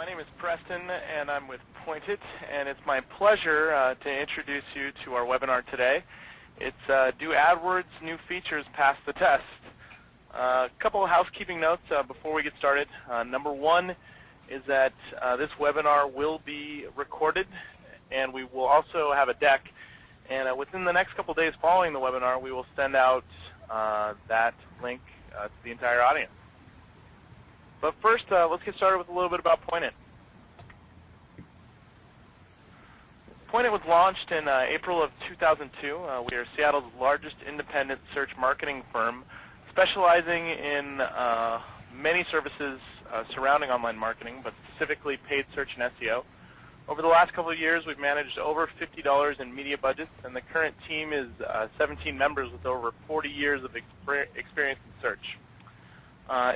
My name is Preston, and I'm with Pointit, and it's my pleasure to introduce you to our webinar today. It's Do AdWords New Features Pass the Test? A couple of housekeeping notes before we get started. Number one is that this webinar will be recorded, and we will also have a deck. And within the next couple of days following the webinar, we will send out that link to the entire audience. But first, let's get started with a little bit about Pointit. Pointit was launched in April of 2002. We are Seattle's largest independent search marketing firm, specializing in many services surrounding online marketing, but specifically paid search and SEO. Over the last couple of years, we've managed over $50 in media budgets, and the current team is 17 members with over 40 years of experience in search.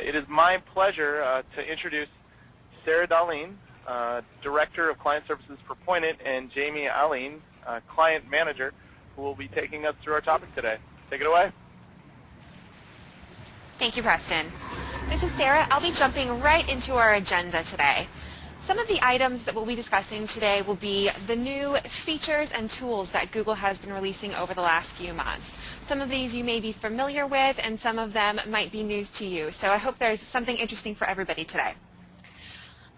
It is my pleasure to introduce Sarah Darlene, Director of Client Services for Pointit, and Jamie Aline, Client Manager, who will be taking us through our topic today. Take it away. Thank you, Preston. This is Sarah. I'll be jumping right into our agenda today. Some of the items that we'll be discussing today will be the new features and tools that Google has been releasing over the last few months. Some of these you may be familiar with, and some of them might be news to you. So I hope there's something interesting for everybody today.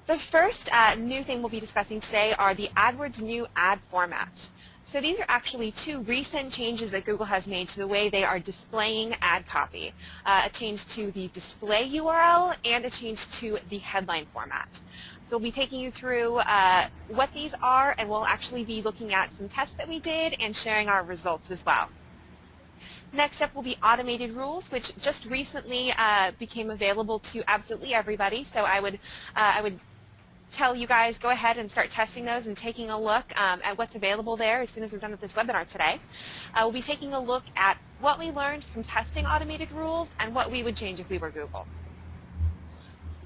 The first new thing we'll be discussing today are the AdWords new ad formats. So these are actually two recent changes that Google has made to the way they are displaying ad copy. A change to the display URL and a change to the headline format. So we'll be taking you through what these are, and we'll actually be looking at some tests that we did and sharing our results as well. Next up will be automated rules, which just recently became available to absolutely everybody. So I would tell you guys, go ahead and start testing those and taking a look at what's available there as soon as we're done with this webinar today. We'll be taking a look at what we learned from testing automated rules and what we would change if we were Google.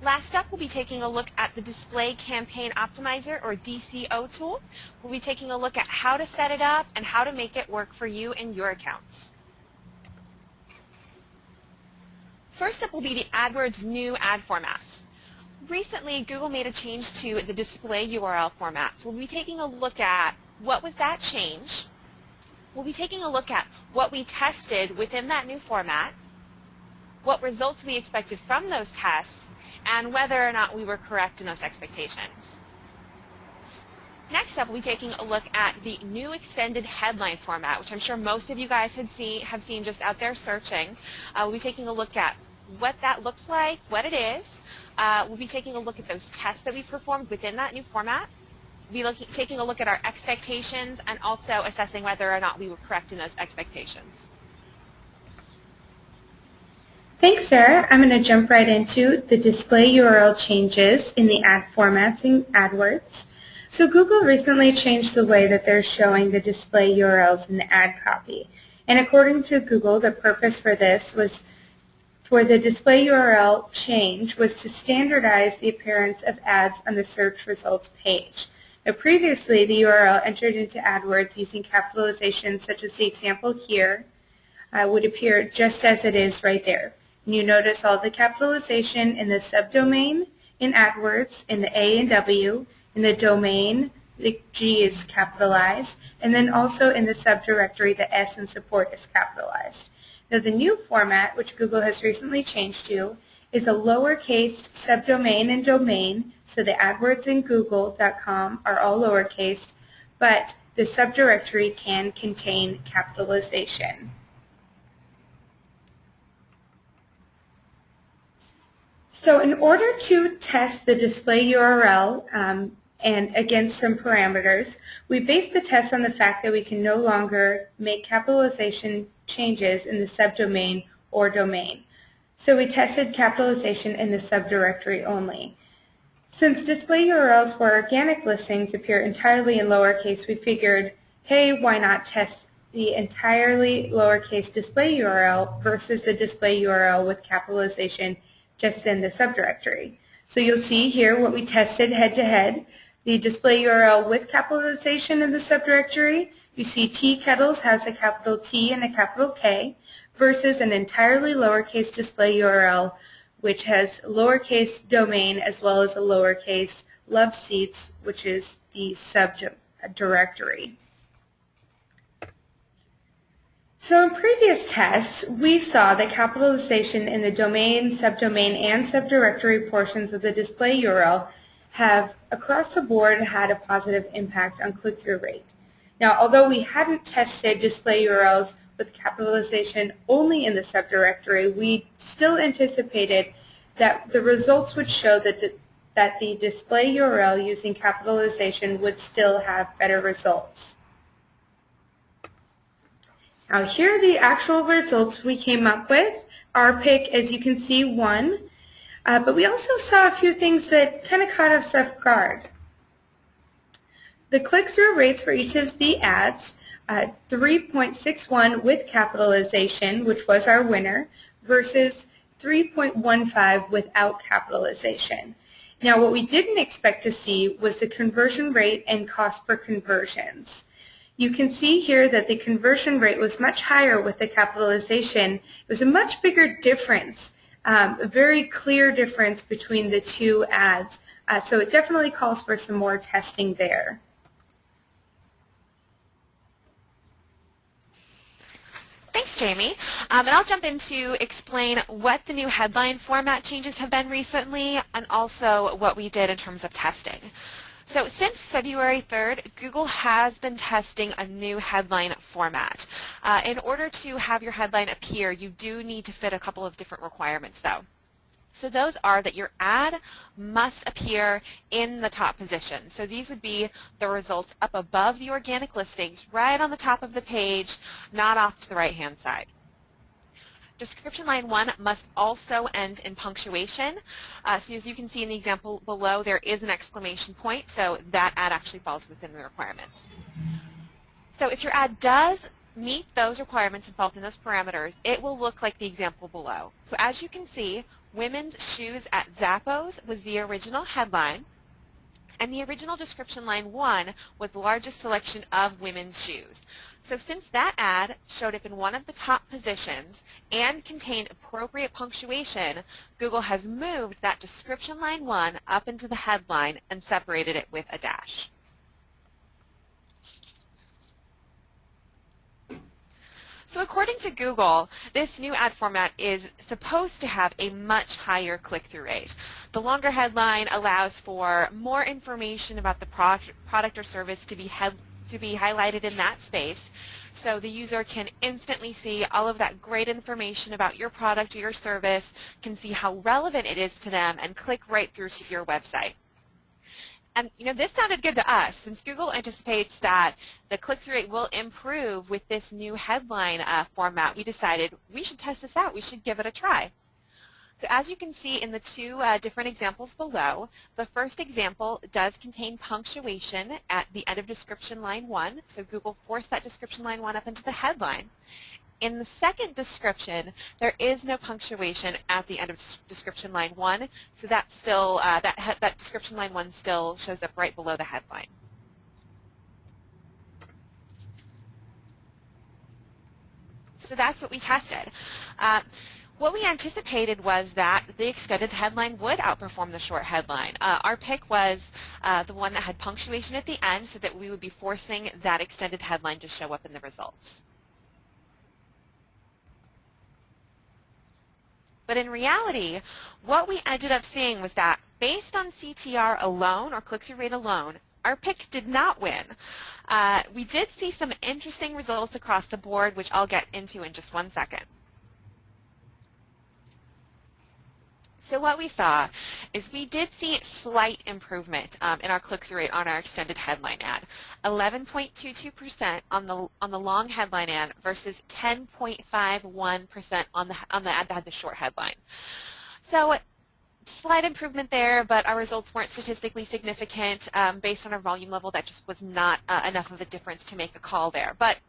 Last up, we'll be taking a look at the Display Campaign Optimizer, or DCO tool. We'll be taking a look at how to set it up and how to make it work for you and your accounts. First up will be the AdWords new ad formats. Recently, Google made a change to the display URL format. So we'll be taking a look at what was that change. We'll be taking a look at what we tested within that new format, what results we expected from those tests, and whether or not we were correct in those expectations. Next up, we'll be taking a look at the new extended headline format, which I'm sure most of you guys have seen just out there searching. We'll be taking a look at what that looks like, what it is. We'll be taking a look at those tests that we performed within that new format. We'll be taking a look at our expectations and also assessing whether or not we were correct in those expectations. Thanks, Sarah. I'm going to jump right into the display URL changes in the ad formats in AdWords. So Google recently changed the way that they're showing the display URLs in the ad copy. And according to Google, the purpose for this was for the display URL change was to standardize the appearance of ads on the search results page. Now, previously, the URL entered into AdWords using capitalization, such as the example here, would appear just as it is right there. And you notice all the capitalization in the subdomain in AdWords, in the A and W, in the domain, the G is capitalized, and then also in the subdirectory, the S in support is capitalized. Now the new format, which Google has recently changed to, is a lowercase subdomain and domain, so the AdWords and Google.com are all lowercase, but the subdirectory can contain capitalization. So in order to test the display URL and against some parameters, we based the test on the fact that we can no longer make capitalization changes in the subdomain or domain. So we tested capitalization in the subdirectory only. Since display URLs for organic listings appear entirely in lowercase, we figured, hey, why not test the entirely lowercase display URL versus the display URL with capitalization just in the subdirectory. So you'll see here what we tested head-to-head. The display URL with capitalization in the subdirectory, you see Tea Kettles has a capital T and a capital K, versus an entirely lowercase display URL which has lowercase domain as well as a lowercase love seats, which is the subdirectory. So in previous tests, we saw that capitalization in the domain, subdomain, and subdirectory portions of the display URL have, across the board, had a positive impact on click-through rate. Now, although we hadn't tested display URLs with capitalization only in the subdirectory, we still anticipated that the results would show that the display URL using capitalization would still have better results. Now here are the actual results we came up with. Our pick, as you can see, won. But we also saw a few things that kind of caught us off guard. The click-through rates for each of the ads, 3.61 with capitalization, which was our winner, versus 3.15 without capitalization. Now what we didn't expect to see was the conversion rate and cost per conversions. You can see here that the conversion rate was much higher with the capitalization. It was a much bigger difference, a very clear difference between the two ads. So it definitely calls for some more testing there. Thanks, Jamie. And I'll jump in to explain what the new headline format changes have been recently and also what we did in terms of testing. So since February 3rd, Google has been testing a new headline format. In order to have your headline appear, you do need to fit a couple of different requirements though. So those are that your ad must appear in the top position. So these would be the results up above the organic listings, right on the top of the page, not off to the right-hand side. Description line 1 must also end in punctuation. So as you can see in the example below, there is an exclamation point, so that ad actually falls within the requirements. So if your ad does meet those requirements and fall within those parameters, it will look like the example below. So as you can see, women's shoes at Zappos was the original headline, and the original description line 1 was the largest selection of women's shoes. So since that ad showed up in one of the top positions and contained appropriate punctuation, Google has moved that description line 1 up into the headline and separated it with a dash. So according to Google, this new ad format is supposed to have a much higher click-through rate. The longer headline allows for more information about the product or service to be highlighted in that space, so the user can instantly see all of that great information about your product or your service, can see how relevant it is to them, and click right through to your website. And this sounded good to us. Since Google anticipates that the click-through rate will improve with this new headline format, we decided we should test this out. We should give it a try. So as you can see in the two different examples below, the first example does contain punctuation at the end of description line 1. So Google forced that description line 1 up into the headline. In the second description, there is no punctuation at the end of description line 1, so that's still that description line 1 still shows up right below the headline. So that's what we tested. What we anticipated was that the extended headline would outperform the short headline. Our pick was the one that had punctuation at the end, so that we would be forcing that extended headline to show up in the results. But in reality, what we ended up seeing was that based on CTR alone, or click-through rate alone, our pick did not win. We did see some interesting results across the board, which I'll get into in just one second. So what we saw is we did see slight improvement in our click-through rate on our extended headline ad, 11.22% on the long headline ad versus 10.51% on the ad that had the short headline. So slight improvement there, but our results weren't statistically significant based on our volume level. That just was not enough of a difference to make a call there. But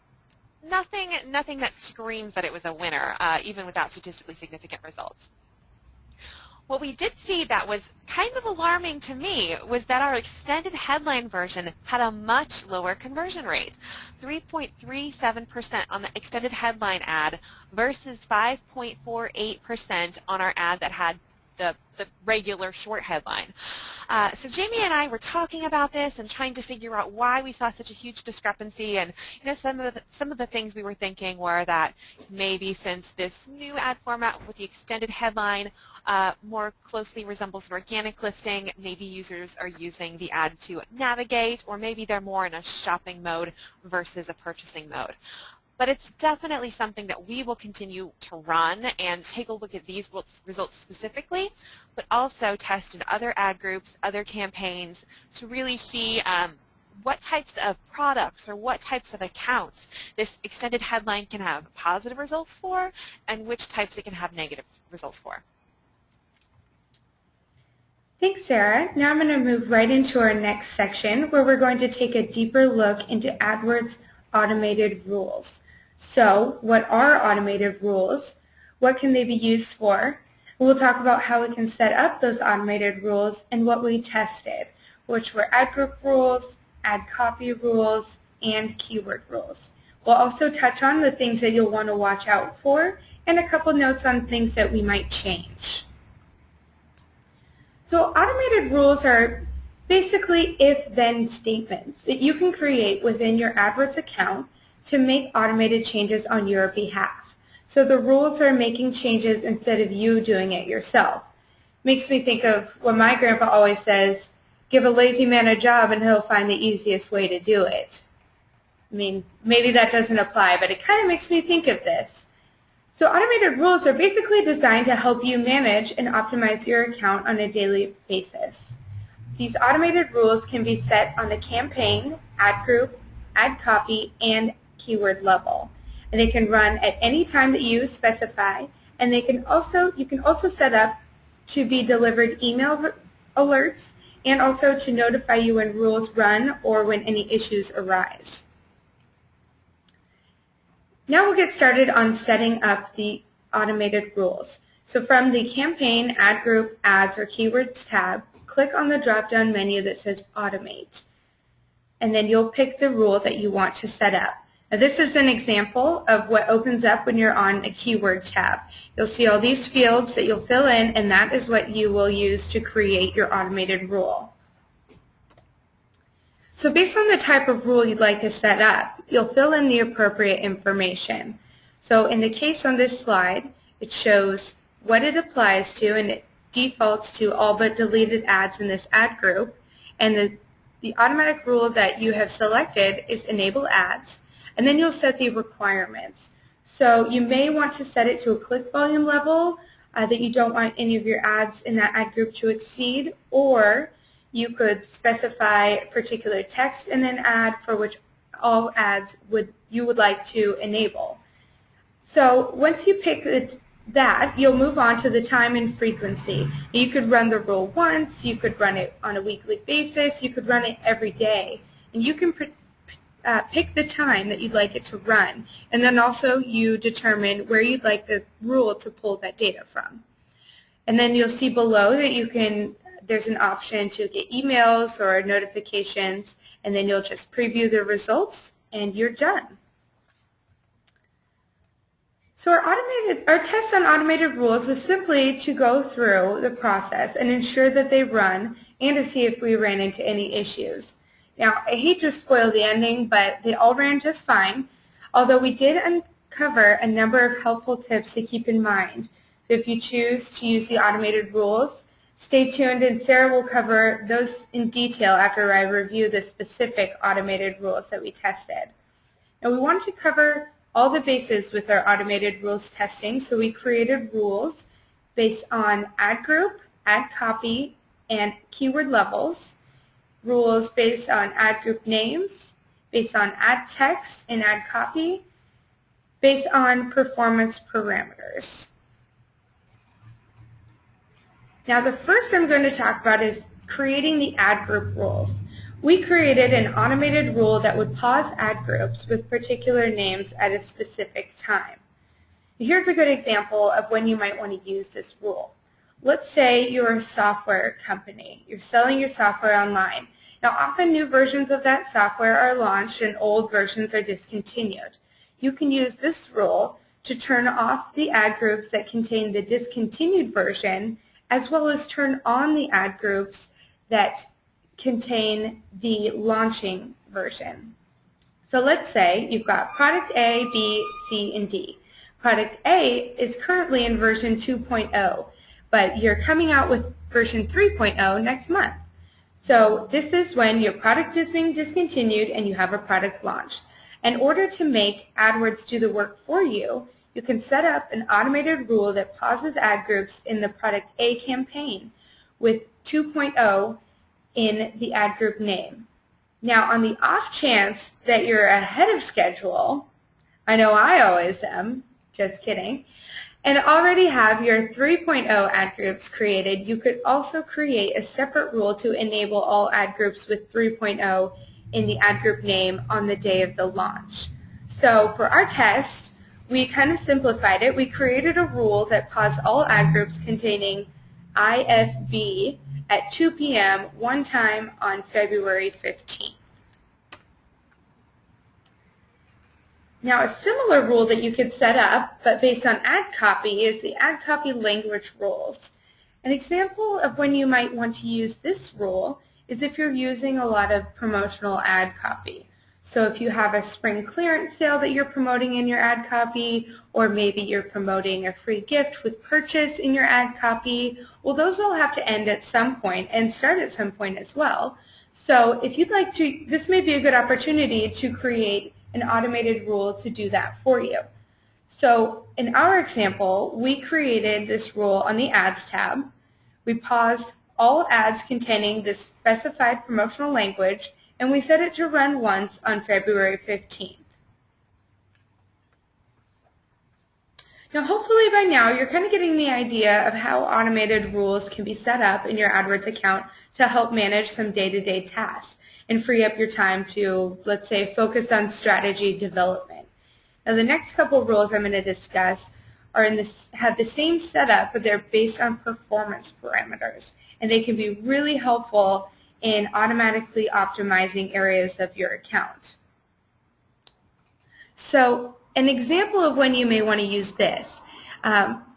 nothing that screams that it was a winner, even without statistically significant results. What we did see that was kind of alarming to me was that our extended headline version had a much lower conversion rate, 3.37% on the extended headline ad versus 5.48% on our ad that had the regular short headline. So Jamie and I were talking about this and trying to figure out why we saw such a huge discrepancy, and some of the things we were thinking were that maybe since this new ad format with the extended headline more closely resembles an organic listing, maybe users are using the ad to navigate, or maybe they're more in a shopping mode versus a purchasing mode. But it's definitely something that we will continue to run and take a look at these results specifically, but also test in other ad groups, other campaigns, to really see what types of products or what types of accounts this extended headline can have positive results for, and which types it can have negative results for. Thanks, Sarah. Now I'm going to move right into our next section, where we're going to take a deeper look into AdWords automated rules. So, what are automated rules? What can they be used for? We'll talk about how we can set up those automated rules and what we tested, which were ad group rules, ad copy rules, and keyword rules. We'll also touch on the things that you'll want to watch out for and a couple notes on things that we might change. So automated rules are basically if-then statements that you can create within your AdWords account to make automated changes on your behalf. So the rules are making changes instead of you doing it yourself. Makes me think of what my grandpa always says, give a lazy man a job and he'll find the easiest way to do it. I mean, maybe that doesn't apply, but it kind of makes me think of this. So automated rules are basically designed to help you manage and optimize your account on a daily basis. These automated rules can be set on the campaign, ad group, ad copy, and keyword level. And they can run at any time that you specify, and you can also set up to be delivered email alerts and also to notify you when rules run or when any issues arise. Now we'll get started on setting up the automated rules. So from the campaign, ad group, ads, or keywords tab, click on the drop-down menu that says automate. And then you'll pick the rule that you want to set up. Now this is an example of what opens up when you're on a keyword tab. You'll see all these fields that you'll fill in, and that is what you will use to create your automated rule. So based on the type of rule you'd like to set up, you'll fill in the appropriate information. So in the case on this slide, it shows what it applies to, and it defaults to all but deleted ads in this ad group. And the automatic rule that you have selected is enable ads. And then you'll set the requirements. So you may want to set it to a click volume level that you don't want any of your ads in that ad group to exceed, or you could specify particular text in an ad for which all ads you would like to enable. So once you pick that, you'll move on to the time and frequency. You could run the rule once, you could run it on a weekly basis, you could run it every day. And you can pick the time that you'd like it to run, and then also you determine where you'd like the rule to pull that data from. And then you'll see below that there's an option to get emails or notifications, and then you'll just preview the results and you're done. So our test on automated rules is simply to go through the process and ensure that they run and to see if we ran into any issues. Now, I hate to spoil the ending, but they all ran just fine, although we did uncover a number of helpful tips to keep in mind. So if you choose to use the automated rules, stay tuned and Sarah will cover those in detail after I review the specific automated rules that we tested. Now, we wanted to cover all the bases with our automated rules testing, so we created rules based on ad group, ad copy, and keyword levels, rules based on ad group names, based on ad text and ad copy, based on performance parameters. Now the first I'm going to talk about is creating the ad group rules. We created an automated rule that would pause ad groups with particular names at a specific time. Here's a good example of when you might want to use this rule. Let's say you're a software company. You're selling your software online. Now, often new versions of that software are launched and old versions are discontinued. You can use this rule to turn off the ad groups that contain the discontinued version as well as turn on the ad groups that contain the launching version. So let's say you've got product A, B, C, and D. Product A is currently in version 2.0, but you're coming out with version 3.0 next month. So this is when your product is being discontinued and you have a product launch. In order to make AdWords do the work for you, you can set up an automated rule that pauses ad groups in the product A campaign with 2.0 in the ad group name. Now, on the off chance that you're ahead of schedule, I know I always am, just kidding, and already have your 3.0 ad groups created, you could also create a separate rule to enable all ad groups with 3.0 in the ad group name on the day of the launch. So for our test, we kind of simplified it. We created a rule that paused all ad groups containing IFB at 2 p.m. one time on February 15th. Now, a similar rule that you could set up, but based on ad copy, is the ad copy language rules. An example of when you might want to use this rule is if you're using a lot of promotional ad copy. So if you have a spring clearance sale that you're promoting in your ad copy, or maybe you're promoting a free gift with purchase in your ad copy, well, those all have to end at some point and start at some point as well. So if you'd like to, this may be a good opportunity to create an automated rule to do that for you. So in our example, we created this rule on the Ads tab. We paused all ads containing this specified promotional language, and we set it to run once on February 15th. Now, hopefully by now you're kind of getting the idea of how automated rules can be set up in your AdWords account to help manage some day-to-day tasks and free up your time to, let's say, focus on strategy development. Now, the next couple of rules I'm going to discuss have the same setup, but they're based on performance parameters, and they can be really helpful in automatically optimizing areas of your account. So an example of when you may want to use this,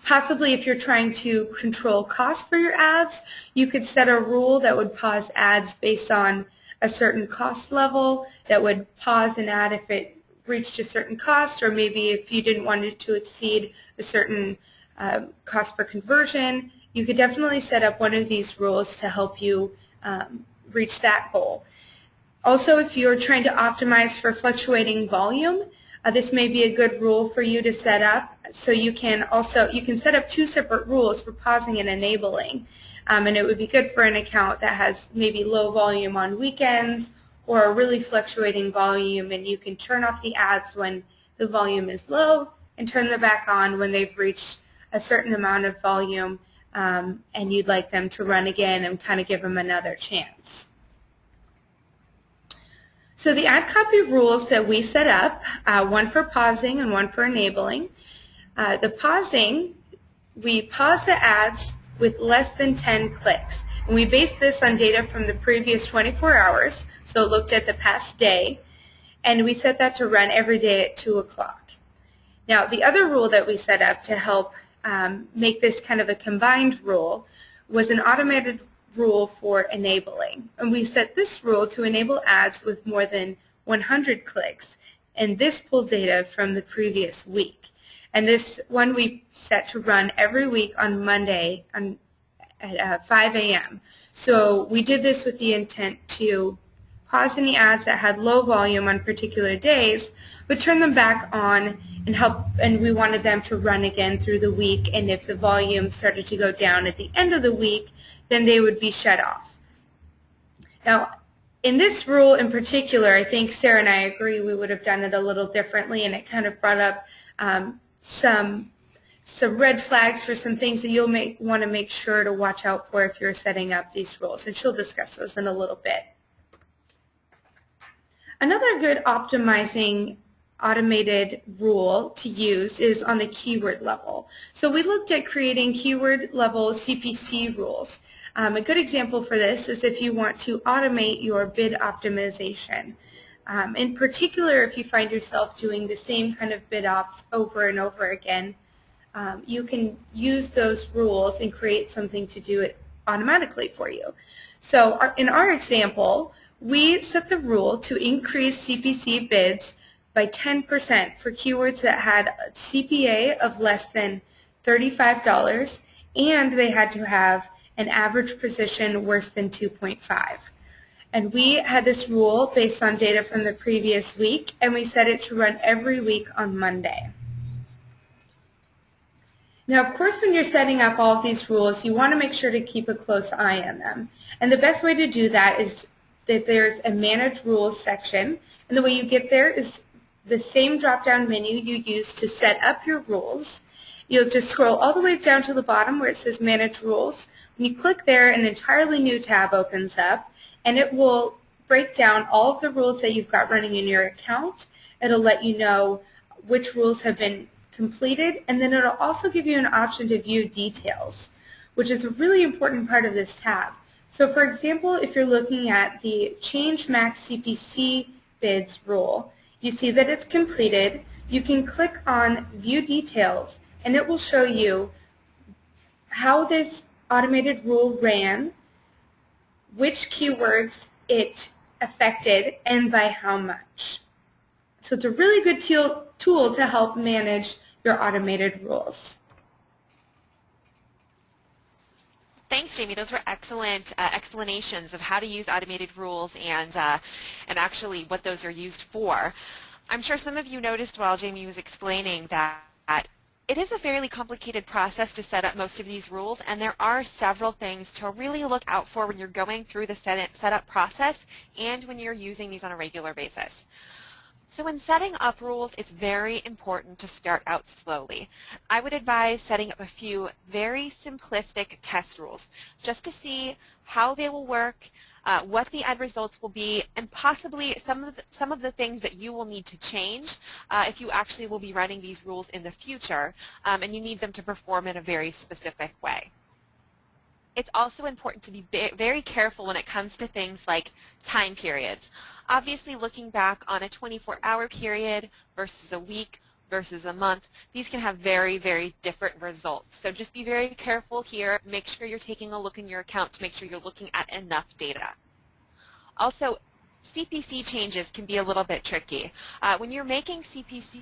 possibly if you're trying to control costs for your ads, you could set a rule that would pause ads based on a certain cost level, that would pause an ad if it reached a certain cost, or maybe if you didn't want it to exceed a certain cost per conversion. You could definitely set up one of these rules to help you reach that goal. Also, if you're trying to optimize for fluctuating volume, this may be a good rule for you to set up. So you can set up two separate rules for pausing and enabling. And it would be good for an account that has maybe low volume on weekends or a really fluctuating volume, and you can turn off the ads when the volume is low and turn them back on when they've reached a certain amount of volume and you'd like them to run again and kind of give them another chance. So the ad copy rules that we set up, one for pausing and one for enabling. The pausing, we pause the ads with less than 10 clicks. And we based this on data from the previous 24 hours, so it looked at the past day, and we set that to run every day at 2 o'clock. Now, the other rule that we set up to help make this kind of a combined rule was an automated rule for enabling. And we set this rule to enable ads with more than 100 clicks, and this pulled data from the previous week. And this one we set to run every week on Monday at 5 a.m. So we did this with the intent to pause any ads that had low volume on particular days, but turn them back on and we wanted them to run again through the week, and if the volume started to go down at the end of the week, then they would be shut off. Now, in this rule in particular, I think Sarah and I agree we would have done it a little differently, and it kind of brought up some red flags for some things that you'll want to make sure to watch out for if you're setting up these rules, and she'll discuss those in a little bit. Another good optimizing automated rule to use is on the keyword level. So we looked at creating keyword level CPC rules. A good example for this is if you want to automate your bid optimization. In particular, if you find yourself doing the same kind of bid ops over and over again, you can use those rules and create something to do it automatically for you. So in our example, we set the rule to increase CPC bids by 10% for keywords that had a CPA of less than $35 and they had to have an average position worse than 2.5. And we had this rule based on data from the previous week, and we set it to run every week on Monday. Now, of course, when you're setting up all of these rules, you want to make sure to keep a close eye on them. And the best way to do that is that there's a Manage Rules section, and the way you get there is the same drop-down menu you use to set up your rules. You'll just scroll all the way down to the bottom where it says Manage Rules. When you click there, an entirely new tab opens up, and it will break down all of the rules that you've got running in your account. It'll let you know which rules have been completed, and then it'll also give you an option to view details, which is a really important part of this tab. So for example, if you're looking at the Change Max CPC Bids rule, you see that it's completed. You can click on View Details, and it will show you how this automated rule ran, which keywords it affected, and by how much. So it's a really good tool to help manage your automated rules. Thanks, Jamie. Those were excellent explanations of how to use automated rules and actually what those are used for. I'm sure some of you noticed while Jamie was explaining that it is a fairly complicated process to set up most of these rules, and there are several things to really look out for when you're going through the setup process and when you're using these on a regular basis. So when setting up rules, it's very important to start out slowly. I would advise setting up a few very simplistic test rules just to see how they will work, what the end results will be, and possibly some of the things that you will need to change if you actually will be running these rules in the future, and you need them to perform in a very specific way. It's also important to be very careful when it comes to things like time periods. Obviously, looking back on a 24-hour period versus a week versus a month, these can have very, very different results. So just be very careful here. Make sure you're taking a look in your account to make sure you're looking at enough data. Also, CPC changes can be a little bit tricky. When you're making CPC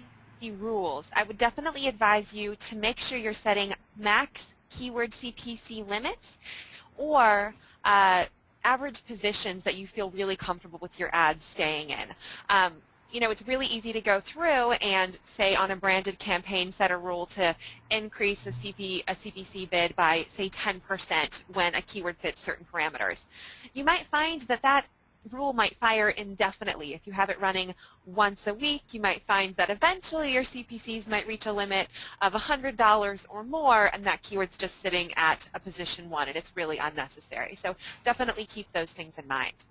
rules, I would definitely advise you to make sure you're setting max keyword CPC limits or average positions that you feel really comfortable with your ads staying in. You know, it's really easy to go through and say on a branded campaign set a rule to increase a CPC bid by, say, 10% when a keyword fits certain parameters. You might find that that rule might fire indefinitely. If you have it running once a week, you might find that eventually your CPCs might reach a limit of $100 or more, and that keyword's just sitting at a position 1, and it's really unnecessary. So definitely keep those things in mind.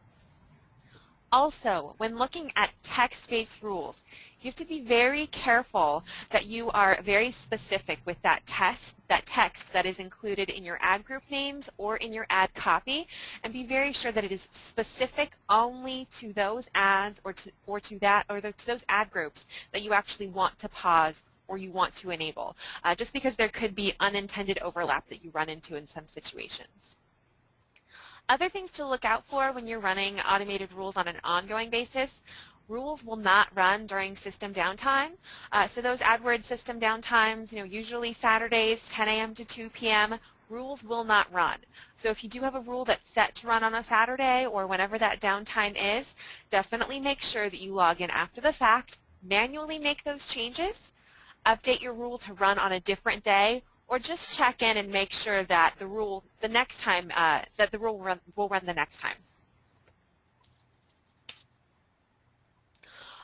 Also, when looking at text-based rules, you have to be very careful that you are very specific with that text that is included in your ad group names or in your ad copy, and be very sure that it is specific only to those ads or to those ad groups that you actually want to pause or you want to enable, just because there could be unintended overlap that you run into in some situations. Other things to look out for when you're running automated rules on an ongoing basis: rules will not run during system downtime. So those AdWords system downtimes, usually Saturdays, 10 a.m. to 2 p.m., rules will not run. So if you do have a rule that's set to run on a Saturday or whenever that downtime is, definitely make sure that you log in after the fact, manually make those changes, update your rule to run on a different day, or just check in and make sure that the rule will run the next time.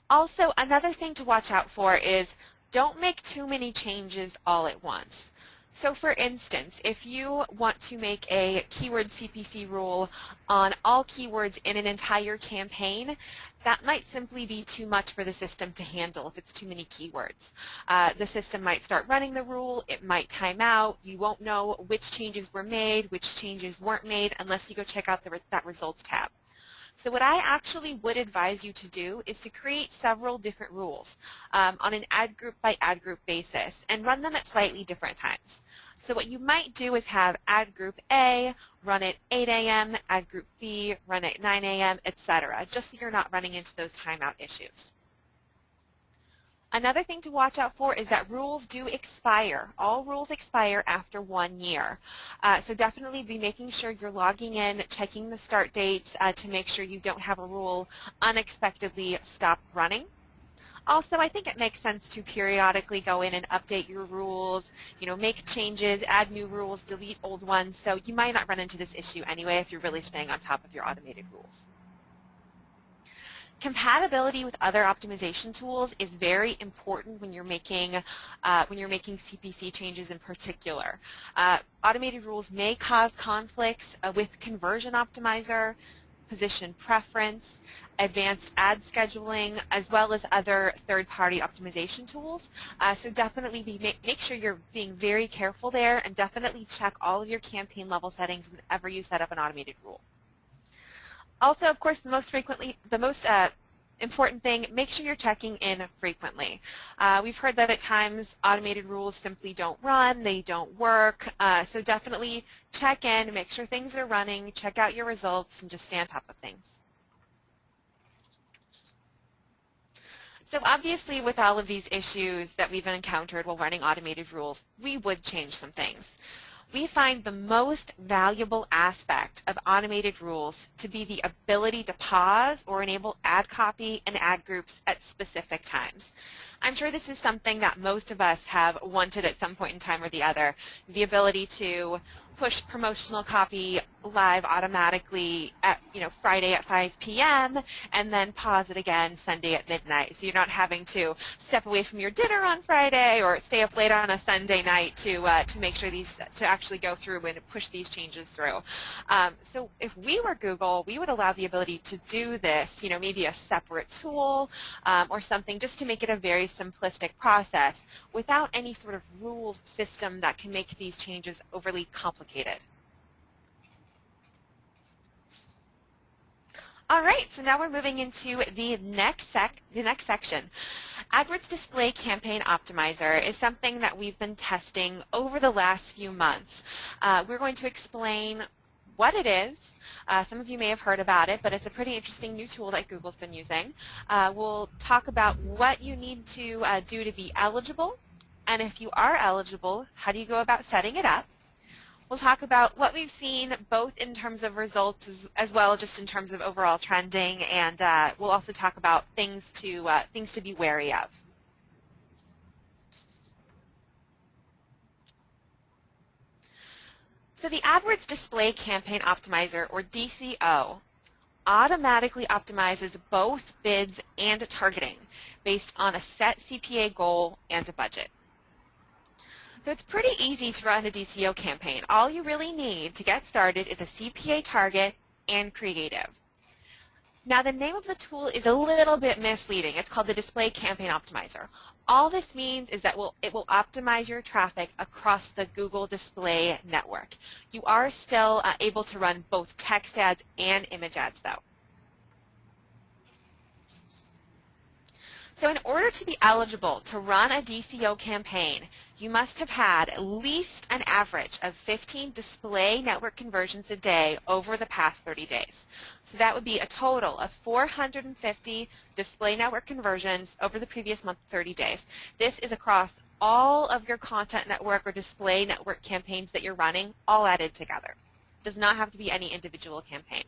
Also, another thing to watch out for is don't make too many changes all at once. So for instance, if you want to make a keyword CPC rule on all keywords in an entire campaign, that might simply be too much for the system to handle if it's too many keywords. The system might start running the rule, it might time out, you won't know which changes were made, which changes weren't made unless you go check out that results tab. So what I actually would advise you to do is to create several different rules on an ad group by ad group basis and run them at slightly different times. So what you might do is have ad group A run at 8 a.m., ad group B run at 9 a.m., etc., just so you're not running into those timeout issues. Another thing to watch out for is that rules do expire. All rules expire after 1 year. So definitely be making sure you're logging in, checking the start dates to make sure you don't have a rule unexpectedly stop running. Also, I think it makes sense to periodically go in and update your rules, make changes, add new rules, delete old ones. So you might not run into this issue anyway if you're really staying on top of your automated rules. Compatibility with other optimization tools is very important when you're making CPC changes in particular. Automated rules may cause conflicts with Conversion Optimizer, Position Preference, Advanced Ad Scheduling, as well as other third-party optimization tools. So definitely make sure you're being very careful there, and definitely check all of your campaign level settings whenever you set up an automated rule. Also, of course, the most important thing, make sure you're checking in frequently. We've heard that at times automated rules simply don't run, they don't work, so definitely check in, make sure things are running, check out your results, and just stay on top of things. So obviously with all of these issues that we've encountered while running automated rules, we would change some things. We find the most valuable aspect of automated rules to be the ability to pause or enable ad copy and ad groups at specific times. I'm sure this is something that most of us have wanted at some point in time or the other, the ability to push promotional copy live automatically at Friday at 5 p.m. and then pause it again Sunday at midnight. So you're not having to step away from your dinner on Friday or stay up late on a Sunday night to make sure to actually go through and push these changes through. So if we were Google, we would allow the ability to do this, maybe a separate tool or something, just to make it a very simplistic process without any sort of rules system that can make these changes overly complicated. All right, so now we're moving into the next section. Adwords Display Campaign Optimizer is something that we've been testing over the last few months. We're going to explain what it is. Some of you may have heard about it, but it's a pretty interesting new tool that Google's been using. We'll talk about what you need to do to be eligible, and if you are eligible, how do you go about setting it up. We'll talk about what we've seen both in terms of results as well just in terms of overall trending, and we'll also talk about things to be wary of. So the AdWords Display Campaign Optimizer, or DCO, automatically optimizes both bids and targeting based on a set CPA goal and a budget. So it's pretty easy to run a DCO campaign. All you really need to get started is a CPA target and creative. Now the name of the tool is a little bit misleading. It's called the Display Campaign Optimizer. All this means is that it will optimize your traffic across the Google Display Network. You are still able to run both text ads and image ads though. So in order to be eligible to run a DCO campaign, you must have had at least an average of 15 display network conversions a day over the past 30 days. So that would be a total of 450 display network conversions over the previous month, 30 days. This is across all of your content network or display network campaigns that you're running, all added together. It does not have to be any individual campaign.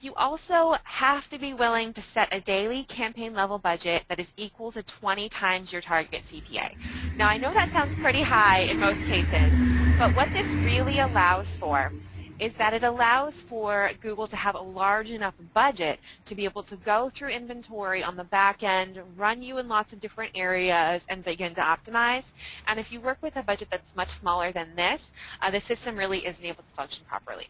You also have to be willing to set a daily campaign level budget that is equal to 20 times your target CPA. Now I know that sounds pretty high in most cases, but what this really allows for is that it allows for Google to have a large enough budget to be able to go through inventory on the back end, run you in lots of different areas, and begin to optimize. And if you work with a budget that's much smaller than this, the system really isn't able to function properly.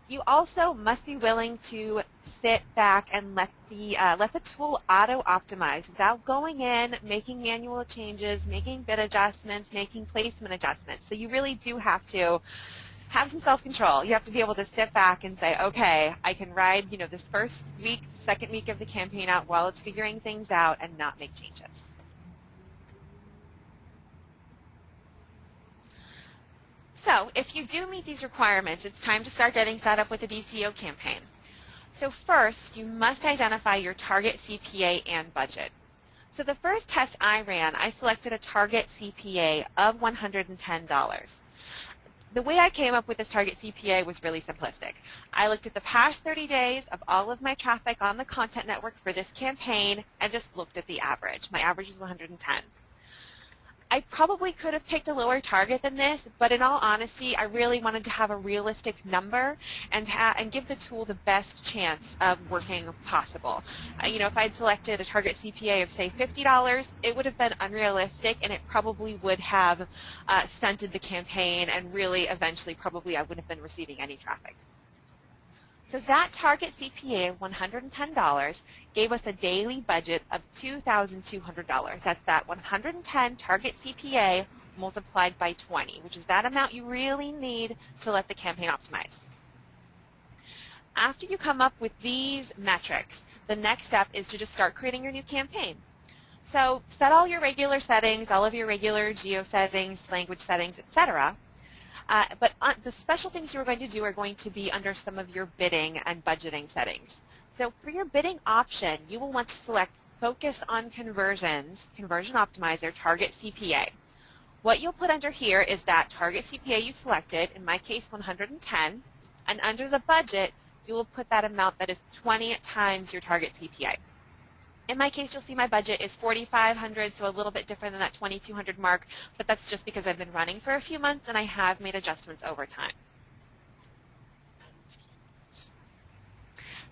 You also must be willing to sit back and let the tool auto-optimize without going in, making manual changes, making bid adjustments, making placement adjustments. So you really do have to have some self-control. You have to be able to sit back and say, okay, I can ride, this first week, second week of the campaign out while it's figuring things out and not make changes. So if you do meet these requirements, it's time to start getting set up with a DCO campaign. So first, you must identify your target CPA and budget. So the first test I ran, I selected a target CPA of $110. The way I came up with this target CPA was really simplistic. I looked at the past 30 days of all of my traffic on the content network for this campaign and just looked at the average. My average was 110. I probably could have picked a lower target than this, but in all honesty, I really wanted to have a realistic number and give the tool the best chance of working possible. If I'd selected a target CPA of, say, $50, it would have been unrealistic, and it probably would have stunted the campaign, and really, eventually, probably I wouldn't have been receiving any traffic. So that target CPA of $110 gave us a daily budget of $2,200. That's that 110 target CPA multiplied by 20, which is that amount you really need to let the campaign optimize. After you come up with these metrics, the next step is to just start creating your new campaign. So set all your regular settings, all of your regular geo settings, language settings, etc. But the special things you're going to do are going to be under some of your bidding and budgeting settings. So for your bidding option, you will want to select Focus on Conversions, Conversion Optimizer, Target CPA. What you'll put under here is that target CPA you selected, in my case 110, and under the budget, you will put that amount that is 20 times your target CPA. In my case, you'll see my budget is $4,500, so a little bit different than that $2,200 mark, but that's just because I've been running for a few months and I have made adjustments over time.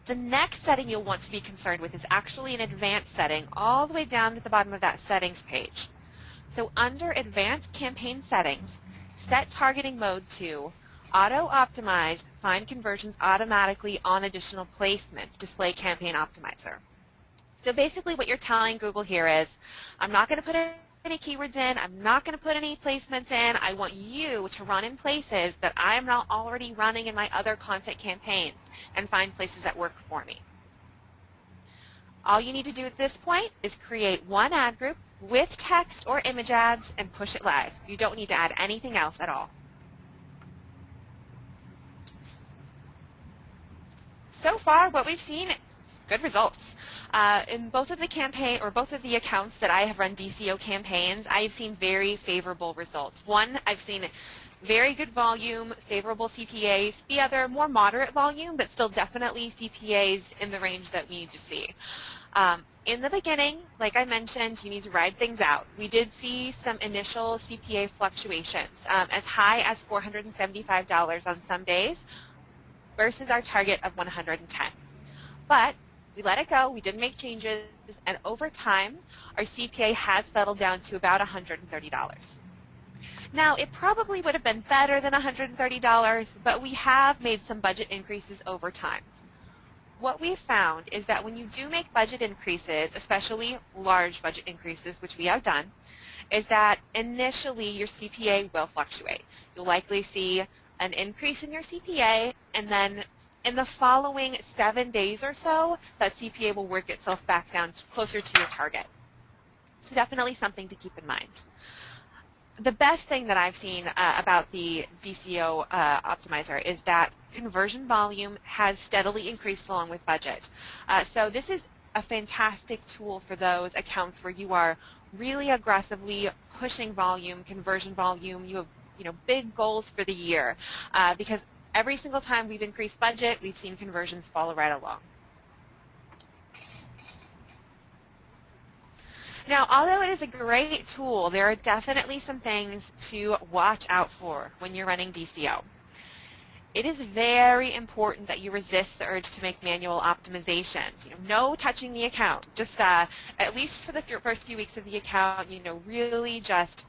The next setting you'll want to be concerned with is actually an advanced setting all the way down at the bottom of that settings page. So under Advanced Campaign Settings, set targeting mode to Auto-Optimized, Find Conversions Automatically on Additional Placements, Display Campaign Optimizer. So basically what you're telling Google here is, I'm not going to put any keywords in, I'm not going to put any placements in, I want you to run in places that I'm not already running in my other content campaigns and find places that work for me. All you need to do at this point is create one ad group with text or image ads and push it live. You don't need to add anything else at all. So far, what we've seen, good results. In both of the accounts that I have run DCO campaigns, I've seen very favorable results. One, I've seen very good volume, favorable CPAs. The other, more moderate volume, but still definitely CPAs in the range that we need to see. In the beginning, like I mentioned, you need to ride things out. We did see some initial CPA fluctuations, as high as $475 on some days versus our target of 110. But we let it go, we didn't make changes, and over time, our CPA has settled down to about $130. Now, it probably would have been better than $130, but we have made some budget increases over time. What we found is that when you do make budget increases, especially large budget increases, which we have done, is that initially your CPA will fluctuate. You'll likely see an increase in your CPA, and then in the following 7 days or so, that CPA will work itself back down closer to your target. So definitely something to keep in mind. The best thing that I've seen about the DCO optimizer is that conversion volume has steadily increased along with budget. So this is a fantastic tool for those accounts where you are really aggressively pushing volume, conversion volume. You have big goals for the year because every single time we've increased budget, we've seen conversions follow right along. Now, although it is a great tool, there are definitely some things to watch out for when you're running DCO. It is very important that you resist the urge to make manual optimizations. No touching the account. Just at least for the first few weeks of the account, really just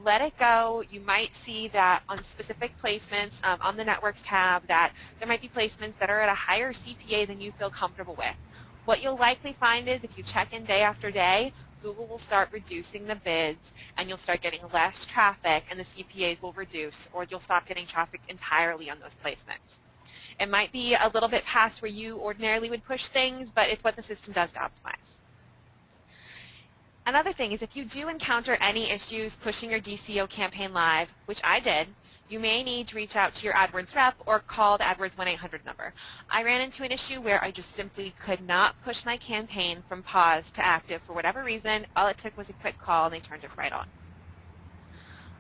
let it go. You might see that on specific placements on the Networks tab that there might be placements that are at a higher CPA than you feel comfortable with. What you'll likely find is if you check in day after day, Google will start reducing the bids and you'll start getting less traffic and the CPAs will reduce, or you'll stop getting traffic entirely on those placements. It might be a little bit past where you ordinarily would push things, but it's what the system does to optimize. Another thing is if you do encounter any issues pushing your DCO campaign live, which I did, you may need to reach out to your AdWords rep or call the AdWords 1-800 number. I ran into an issue where I just simply could not push my campaign from pause to active for whatever reason. All it took was a quick call and they turned it right on.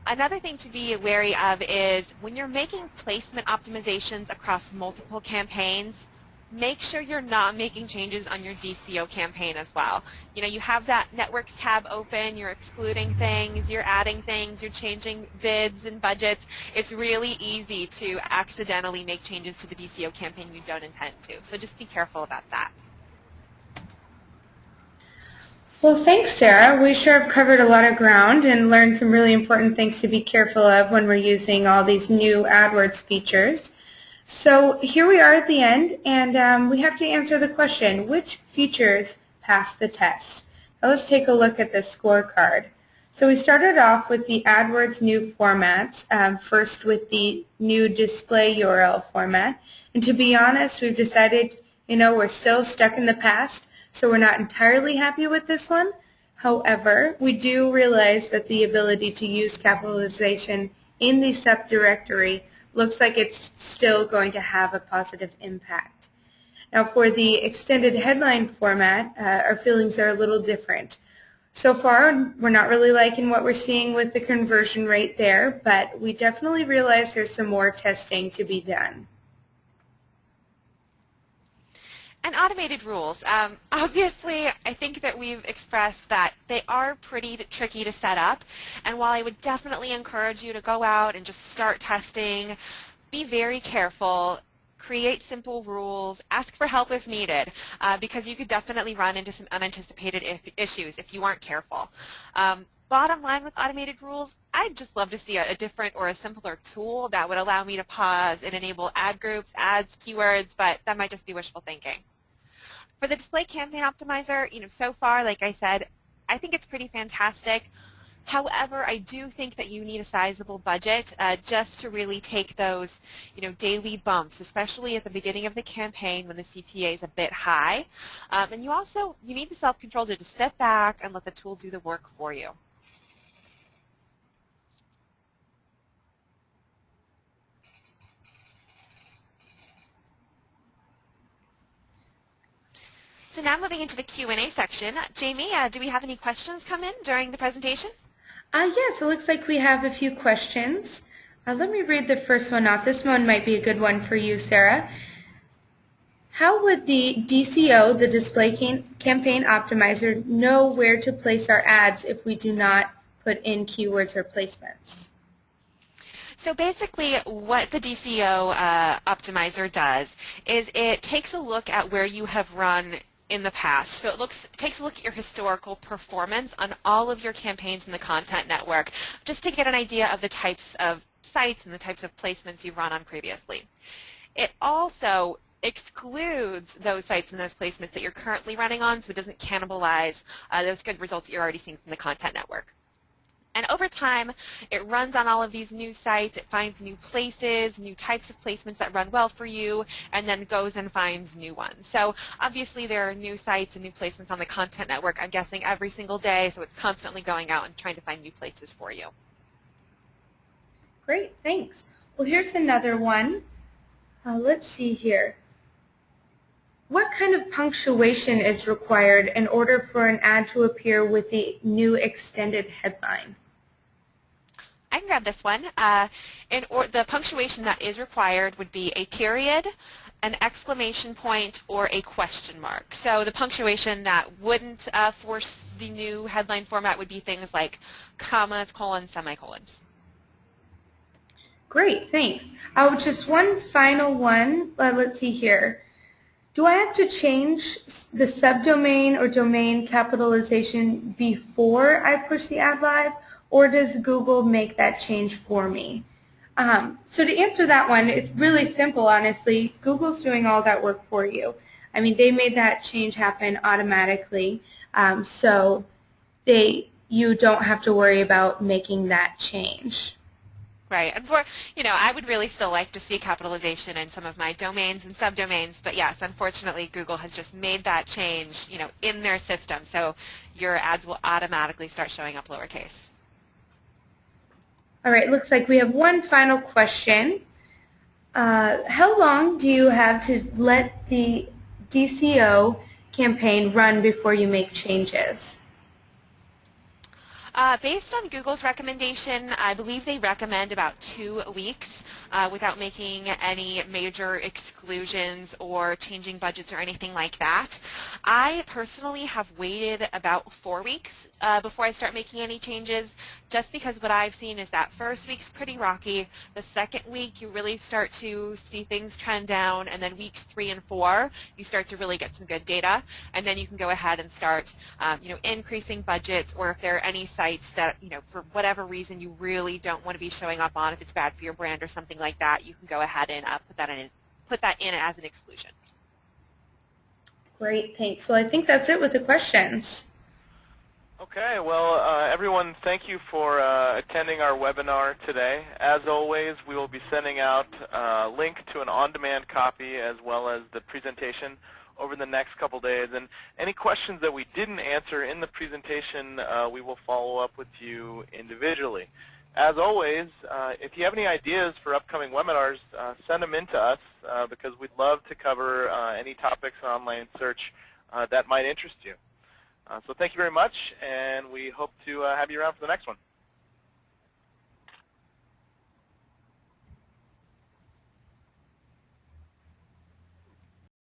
Another thing to be wary of is when you're making placement optimizations across multiple campaigns, make sure you're not making changes on your DCO campaign as well. You know, you have that networks tab open, you're excluding things, you're adding things, you're changing bids and budgets. It's really easy to accidentally make changes to the DCO campaign you don't intend to. So just be careful about that. Well, thanks, Sarah. We sure have covered a lot of ground and learned some really important things to be careful of when we're using all these new AdWords features. So here we are at the end, and we have to answer the question, which features passed the test? Now let's take a look at the scorecard. So we started off with the AdWords new formats, first with the new display URL format. And to be honest, we've decided, we're still stuck in the past, so we're not entirely happy with this one. However, we do realize that the ability to use capitalization in the subdirectory looks like it's still going to have a positive impact. Now for the extended headline format, our feelings are a little different. So far, we're not really liking what we're seeing with the conversion rate there, but we definitely realize there's some more testing to be done. And automated rules. Obviously, I think that we've expressed that they are pretty tricky to set up. And while I would definitely encourage you to go out and just start testing, be very careful, create simple rules, ask for help if needed, because you could definitely run into some unanticipated issues if you aren't careful. Bottom line with automated rules, I'd just love to see a different or a simpler tool that would allow me to pause and enable ad groups, ads, keywords, but that might just be wishful thinking. For the display campaign optimizer, so far, like I said, I think it's pretty fantastic. However, I do think that you need a sizable budget just to really take those, daily bumps, especially at the beginning of the campaign when the CPA is a bit high. And you need the self-control to just sit back and let the tool do the work for you. So now moving into the Q&A section. Jamie, do we have any questions come in during the presentation? Yes, it looks like we have a few questions. Let me read the first one off. This one might be a good one for you, Sarah. How would the DCO, the Display Campaign Optimizer, know where to place our ads if we do not put in keywords or placements? So basically what the DCO optimizer does is it takes a look at where you have run in the past. So it takes a look at your historical performance on all of your campaigns in the content network just to get an idea of the types of sites and the types of placements you've run on previously. It also excludes those sites and those placements that you're currently running on so it doesn't cannibalize those good results that you're already seeing from the content network. And over time, it runs on all of these new sites, it finds new places, new types of placements that run well for you, and then goes and finds new ones. So obviously there are new sites and new placements on the content network, I'm guessing every single day, so it's constantly going out and trying to find new places for you. Great, thanks. Well, here's another one. Let's see here. What kind of punctuation is required in order for an ad to appear with the new extended headline? I can grab this one. The punctuation that is required would be a period, an exclamation point, or a question mark. So the punctuation that wouldn't force the new headline format would be things like commas, colons, semicolons. Great, thanks. Just one final one. Let's see here. Do I have to change the subdomain or domain capitalization before I push the ad live, or does Google make that change for me? So to answer that one, it's really simple, honestly. Google's doing all that work for you. I mean, they made that change happen automatically. So you don't have to worry about making that change. Right. And I would really still like to see capitalization in some of my domains and subdomains, but yes, unfortunately, Google has just made that change, in their system, so your ads will automatically start showing up lowercase. All right, looks like we have one final question. How long do you have to let the DCO campaign run before you make changes? Based on Google's recommendation, I believe they recommend about 2 weeks without making any major exclusions or changing budgets or anything like that. I personally have waited about 4 weeks before I start making any changes, just because what I've seen is that first week's pretty rocky. The second week you really start to see things trend down, and then weeks 3 and 4 you start to really get some good data, and then you can go ahead and start increasing budgets, or if there are any sites that, for whatever reason you really don't want to be showing up on, if it's bad for your brand or something like that, you can go ahead and put that in as an exclusion. Great, thanks. Well, I think that's it with the questions. Okay, well, everyone, thank you for attending our webinar today. As always, we will be sending out a link to an on-demand copy as well as the presentation over the next couple days. And any questions that we didn't answer in the presentation, we will follow up with you individually. As always, if you have any ideas for upcoming webinars, send them in to us because we'd love to cover any topics in online search that might interest you. So thank you very much, and we hope to have you around for the next one.